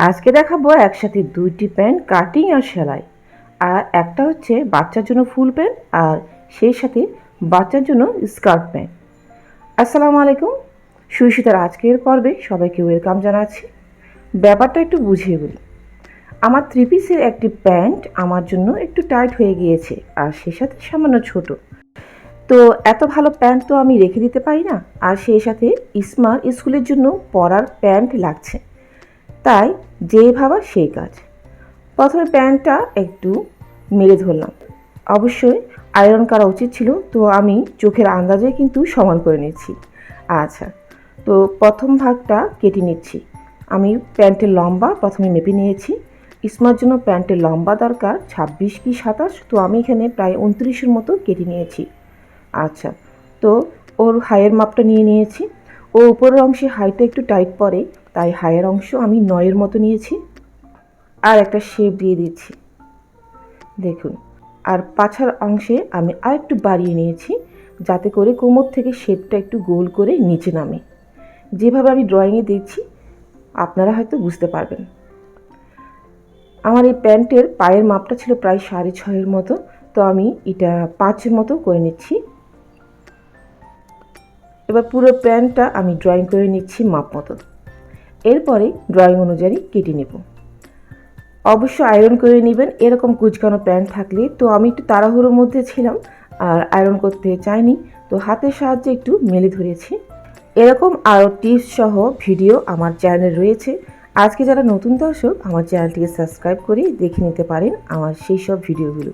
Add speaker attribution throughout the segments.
Speaker 1: আজকে দেখাবো একসাথে দুইটি প্যান্ট কাটিং আর সেলাই। আর একটা হচ্ছে বাচ্চার জন্য ফুল প্যান্ট আর সেই সাথে বাচ্চার জন্য স্কার্ট প্যান্ট। আসসালামু আলাইকুম, সুইসিতার আজকের পর্বে সবাইকে ওয়েলকাম জানাচ্ছি। ব্যাপারটা একটু বুঝিয়ে বলি। আমার থ্রি পিসের একটি প্যান্ট আমার জন্য একটু টাইট হয়ে গিয়েছে আর সেই সাথে সামান্য ছোট। তো এত ভালো প্যান্ট তো আমি রেখে দিতে পারি না, আর সেই সাথে স্কুলের জন্য পরার প্যান্ট লাগছে। তাই যে ভাবা সেই কাজ। প্রথমে প্যান্টটা একটু মেলে ধরলাম। অবশ্যই আয়রন করা উচিত ছিল, তো আমি চোখের আন্দাজে কিন্তু সমান করে নিচ্ছি। আচ্ছা, তো প্রথম ভাগটা কেটে নিচ্ছি। আমি প্যান্টের লম্বা প্রথমে মেপে নিয়েছি। ইসমার জন্য প্যান্টের লম্বা দরকার 26 কি 27, তো আমি এখানে প্রায় 29-এর মতো কেটে নিয়েছি। আচ্ছা, তো ওর হাইয়ের মাপটা নিয়ে নিয়েছি। ও উপরের অংশে হাইটা একটু টাইট পড়ে, তাই হাইয়ের অংশ আমি 9-এর মতো নিয়েছি। আর একটা শেপ দিয়ে দিচ্ছি, দেখুন। আর পাছার অংশে আমি আর একটু বাড়িয়ে নিয়েছি, যাতে করে কোমর থেকে শেপটা একটু গোল করে নিচে নামে। যেভাবে আমি ড্রয়িংয়ে দিচ্ছি আপনারা হয়তো বুঝতে পারবেন। আমার এই প্যান্টের পায়ের মাপটা ছিল প্রায় 6.5-এর মতো, তো আমি এটা 5-এর মতো করে নিচ্ছি। এবার পুরো প্যান্টটা আমি ড্রয়িং করে নিচ্ছি মাপ মতো। এরপরে ড্রয়িং অনুযায়ী কেটে নেব। অবশ্য আয়রন করে নেবেন, এরকম কুচকানো প্যান্ট থাকলে। তো আমি একটু তাড়াহুড়োর মধ্যে ছিলাম আর আয়রন করতে চাইনি, তো হাতের সাহায্যে একটু মেলে ধরেছি। এরকম আরও টিপস সহ ভিডিও আমার চ্যানেলে রয়েছে। আজকে যারা নতুন দর্শক, আমার চ্যানেলটিকে সাবস্ক্রাইব করে দেখে নিতে পারেন আমার সেই সব ভিডিওগুলো।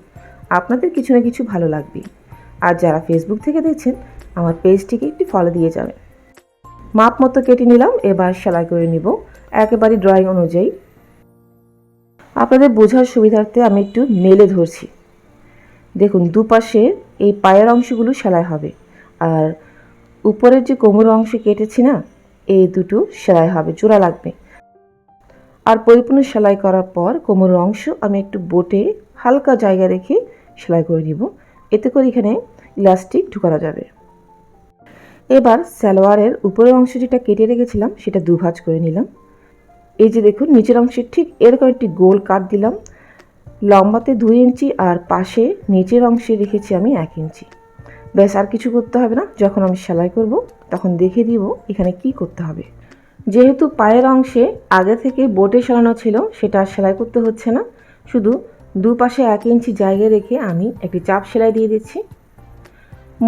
Speaker 1: আপনাদের কিছু না কিছু ভালো লাগবে। আর যারা ফেসবুক থেকে দেখছেন, আমার পেজটিকে একটু ফলো দিয়ে যাবেন। মাপ মতো কেটে নিলাম, এবার সেলাই করে নিব একেবারে ড্রয়িং অনুযায়ী। আপনাদের বোঝার সুবিধার্থে আমি একটু মেলে ধরছি। দেখুন, দুপাশে এই পায়ের অংশগুলো সেলাই হবে, আর উপরের যে কোমরের অংশ কেটেছি না, এই দুটো সেলাই হবে, জোড়া লাগবে। আর পরিপূর্ণ সেলাই করার পর কোমরের অংশ আমি একটু বোটে হালকা জায়গা রেখে সেলাই করে নিব, এতে করে এখানে ইলাস্টিক ঢুকানো যাবে। এবার সালোয়ারের উপরের অংশ যেটা কেটে রেখেছিলাম সেটা দুভাঁজ করে নিলাম। এই যে দেখুন, নিচের অংশে ঠিক এরকম একটি গোল কাট দিলাম। লম্বাতে 2 ইঞ্চি আর পাশে নিচের অংশে রেখেছি আমি 1 ইঞ্চি। ব্যাস, আর কিছু করতে হবে না। যখন আমি সেলাই করব তখন দেখে দিব এখানে কি করতে হবে। যেহেতু পায়ের অংশে আগে থেকে বোটে সেলানো ছিল, সেটা আর সেলাই করতে হচ্ছে না। শুধু দুপাশে 1 ইঞ্চি জায়গা রেখে আমি একটি চাপ সেলাই দিয়ে দিচ্ছি।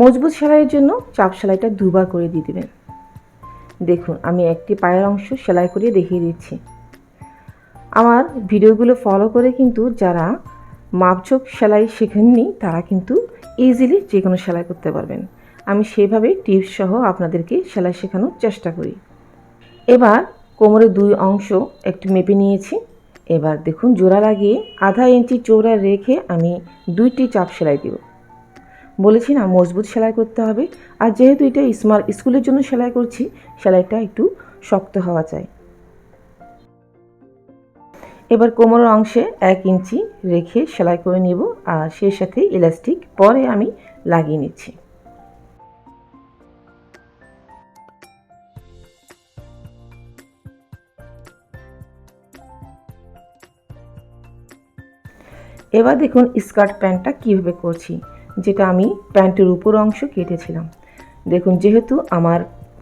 Speaker 1: মজবুত সেলাইয়ের জন্য চাপ সেলাইটা 2বার করে দিয়ে দেবেন। দেখুন, আমি একটি পায়ের অংশ সেলাই করিয়ে দেখিয়ে দিচ্ছি। আমার ভিডিওগুলো ফলো করে কিন্তু যারা মাপঝোপ সেলাই শেখেননি, তারা কিন্তু ইজিলি যে কোনো সেলাই করতে পারবেন। আমি সেভাবে টিপস সহ আপনাদেরকে সেলাই শেখানোর চেষ্টা করি। এবার কোমরের 2 অংশ একটু মেপে নিয়েছি। এবার দেখুন, জোড়া লাগিয়ে আধা ইঞ্চি চৌড়া রেখে আমি 2টি চাপ সেলাই দেব। বলেছি না, মজবুত সেলাই করতে হবে। আর যেহেতু এটা স্কুলের জন্য সেলাই করছি, সেলাইটা একটু শক্ত হওয়া চাই। এবার কোমরের অংশে 1 ইঞ্চি রেখে সেলাই করে নেব, আর সেই সাথে ইলাস্টিক পরে আমি লাগিয়ে নিচ্ছি। এবার দেখুন স্কার্ট প্যান্টটা কীভাবে করছি, যেটা আমি প্যান্টের উপর অংশ কেটেছিলাম। দেখুন, যেহেতু আমার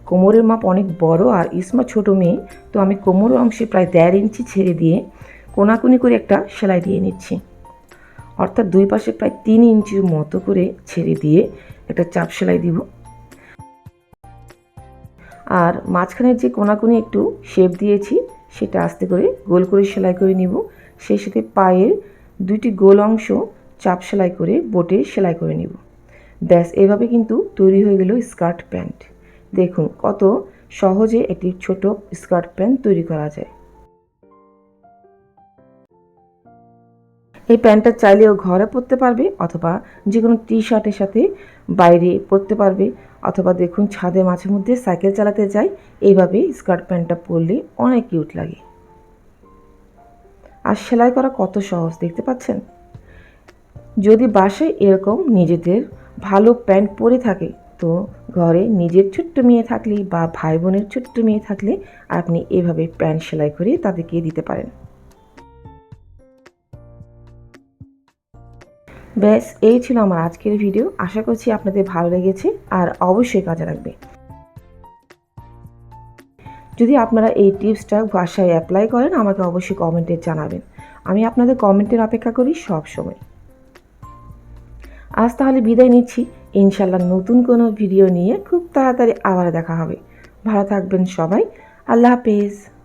Speaker 1: কোমরের মাপ অনেক বড় আর ইসমা ছোট মেয়ে, তো আমি কোমরের অংশে প্রায় 1.5 ইঞ্চি ছেড়ে দিয়ে কোনাকুনি করে একটা সেলাই দিয়ে নিচ্ছি। অর্থাৎ দুই পাশে প্রায় 3 ইঞ্চির মতো করে ছেড়ে দিয়ে একটা চাপ সেলাই দিব। আর মাঝখানের যে কোনাকুনি একটু শেপ দিয়েছি, সেটা আস্তে করে গোল করে সেলাই করে নিব। সেই সাথে পায়ের 2টি গোল অংশ চাপ সেলাই করে বোটে সেলাই করে নিব। ব্যাস, এভাবে কিন্তু তৈরি হয়ে গেল স্কার্ট প্যান্ট। দেখুন কত সহজে একটি ছোট স্কার্ট প্যান্ট তৈরি করা যায়। এই প্যান্টটা চাইলেও ঘরে পরতে পারবে, অথবা যে কোনো টি শার্টের সাথে বাইরে পরতে পারবে, অথবা দেখুন ছাদে মাঝে মধ্যে সাইকেল চালাতে যাই, এইভাবে স্কার্ট প্যান্টটা পরলে অনেক কিউট লাগে। আর সেলাই করা কত সহজ দেখতে পাচ্ছেন। যদি বাসায় এরকম নিজেদের ভালো প্যান্ট পরে থাকে, তো ঘরে নিজের ছোট্ট মেয়ে থাকলে বা ভাই বোনের ছোট্ট মেয়ে থাকলে আপনি এভাবে প্যান্ট সেলাই করে তাদেরকে দিতে পারেন। ব্যাস এই ছিল আমার আজকের ভিডিও। আশা করছি আপনাদের ভালো লেগেছে আর অবশ্যই কাজে লাগবে। যদি আপনারা এই টিপসটা বাসায় অ্যাপ্লাই করেন আমাকে অবশ্যই কমেন্টে জানাবেন। আমি আপনাদের কমেন্টের অপেক্ষা করি সব সময়। আজ তাহলে বিদায় নিচ্ছি। ইনশাল্লাহ নতুন কোনো ভিডিও নিয়ে খুব তাড়াতাড়ি আবার দেখা হবে। ভালো থাকবেন সবাই। আল্লাহ হাফেজ।